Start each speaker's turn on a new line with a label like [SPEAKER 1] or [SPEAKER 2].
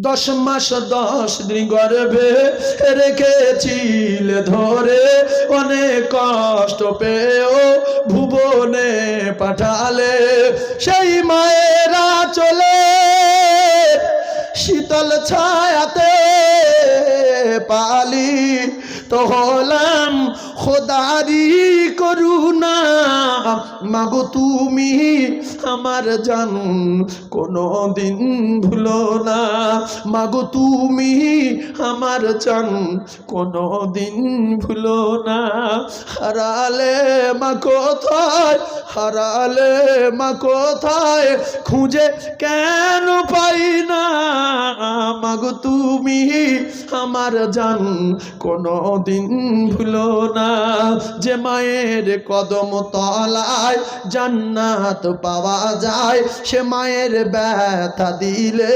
[SPEAKER 1] 10 মাস 10 দিন গর্ভে রেখেছিলে ধরে, অনেক কষ্ট পেয়েও ভুবনে পাঠালে। সেই মায়েরা চলে শীতল ছায়াতে পালি তো হলাম খোদারি করুণা। মাগো তুমি আমার জান কোনদিন ভুলো না, মাগো তুমি আমার জান কোনদিন ভুলো না। হারালে মা কোথায়, হারালে মা কোথায়, খুঁজে কেন পাই না। মাগো তুমি আমার জান কোনদিন ভুলো না। যে মায়ের কদম তলায় জান্নাত পাওয়া যায়, সে মায়ের ব্যথা দিলে